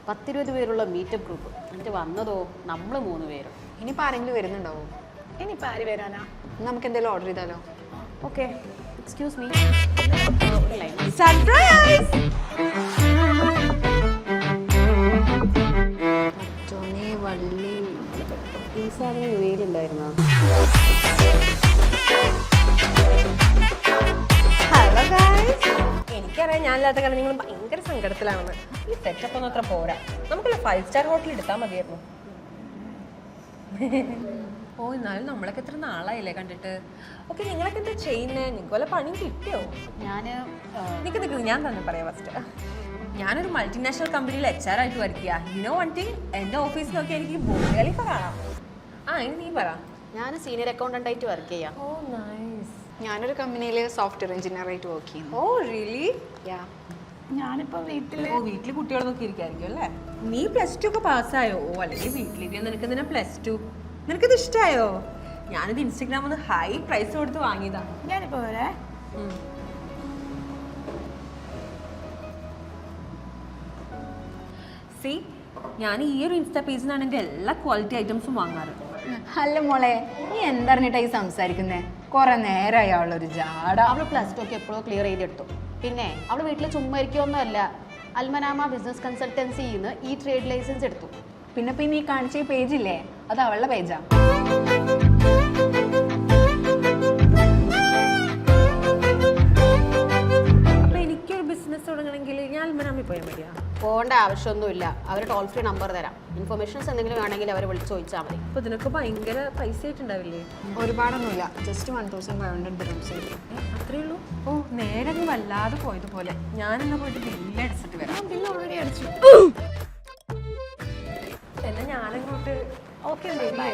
10-20 പേരുള്ള meetup group. എന്നിട്ട് വന്നതോ നമ്മൾ 3 പേരും. ഇനിയിപ്പോൾ ആരെങ്കിലും വരുന്നുണ്ടാവോ? ഇനിയിപ്പോൾ ആര് വരാനാ? നമുക്ക് എന്തെങ്കിലും ഓർഡർ ചെയ്താലോ? Okay, excuse me. സർപ്രൈസ്! വള്ളി ഈ സാധനം യുഎയിലുണ്ടായിരുന്നോ? ഹലോ ഗൈസ്, എനിക്കറിയാം ഞാനില്ലാത്ത കാരണം നിങ്ങൾ ഭയങ്കര സങ്കടത്തിലാണെന്ന്. ഈ സെറ്റപ്പ് ഒന്നും അത്ര പോരാ. നമുക്കുള്ള 5 സ്റ്റാർ ഹോട്ടൽ എടുത്താൽ മതിയായിരുന്നു. ഓ, എന്നാലും നമ്മളൊക്കെ എത്ര നാളായില്ലേ കണ്ടിട്ട്. ഓക്കെ, നിങ്ങളൊക്കെ എന്താ ചെയ്യുന്നത്? നിങ്ങൾക്ക് വല്ല പണിയും കിട്ടിയോ? നിൽക്ക് ഞാൻ തന്നെ പറയാം ഫസ്റ്റ്. ഞാനൊരു മൾട്ടിനാഷണൽ കമ്പനിയിൽ HR ആയിട്ട് വർക്ക് ചെയ്യാം. യുനോ വൺ തിങ്, എൻ്റെ ഓഫീസിൽ നോക്കി എനിക്ക് ബുർജ് ഖലീഫ കാണാം. ഇനി നീ പറ. ഞാൻ സീനിയർ അക്കൗണ്ടന്റ് ആയിട്ട് വർക്ക് ചെയ്യാം. Oh nice. ഞാനൊരു കമ്പനിയിൽ സോഫ്റ്റ്വെയർ എഞ്ചിനീയർ ആയിട്ട് വർക്ക് ചെയ്യുന്നു. Oh really? ഞാനിപ്പോൾ വീട്ടിൽ കുട്ടികളെ നോക്കി ഇരിക്കായിരിക്കും അല്ലേ? നീ +2 ഒക്കെ പാസ്സായോ? ഓ, അല്ലെങ്കിൽ വീട്ടിലേക്ക് നിനക്ക് തന്നെ +2. നിനക്കിത് ഇഷ്ടമായോ? ഞാനിത് ഇൻസ്റ്റഗ്രാമിൽ നിന്ന് ഹൈ പ്രൈസ് കൊടുത്ത് വാങ്ങിയതാ. ഞാനിപ്പോൾ വരെ സി, ഞാൻ ഈ ഒരു ഇൻസ്റ്റാ പേജിൽ നിന്നാണ് എൻ്റെ എല്ലാ ക്വാളിറ്റി ഐറ്റംസും വാങ്ങാറ്. അല്ല മോളെ, നീ എന്തറിഞ്ഞിട്ടാ ഈ സംസാരിക്കുന്നേ? കുറെ നേരമായി അവളൊരു ജാട. അവള് +2 ഒക്കെ എപ്പോഴും ക്ലിയർ ചെയ്തെടുത്തു. പിന്നെ അവള് വീട്ടിൽ ചുമ്മാ ഇരിക്കൊന്നും അല്ല. അൽമനാമ ബിസിനസ് കൺസൾട്ടൻസിന്ന് ഈ ട്രേഡ് ലൈസൻസ് എടുത്തു. പിന്നെ ഈ കാണിച്ച പേജില്ലേ, അത് അവളുടെ പേജാ. അപ്പൊ എനിക്കൊരു ബിസിനസ് തുടങ്ങണമെങ്കിൽ ഞാൻ അൽമനാമി പോയാൽ മതിയാ? പോകേണ്ട ആവശ്യമൊന്നുമില്ല. അവർ ടോൾ ഫ്രീ നമ്പർ തരാം. ഇൻഫർമേഷൻസ് എന്തെങ്കിലും വേണമെങ്കിൽ അവരെ വിളിച്ച് ചോദിച്ചാൽ മതി. അപ്പൊ ഇതിനൊക്കെ ഭയങ്കര പൈസ ആയിട്ടുണ്ടാവില്ലേ? ഒരുപാടൊന്നുമില്ല, ജസ്റ്റ് 1500 dirhams. അത്രേ ഉള്ളൂ? ഓ, നേരെ അങ്ങ് വല്ലാതെ പോയതുപോലെ. ഞാനെന്നാ പോയിട്ട് ബില്ല് അടിച്ചിട്ട് വരാം. ബില്ല് ഓൾറെഡി അടിച്ചു. എന്നാ ഞാനങ്ങോട്ട്. Okay bye.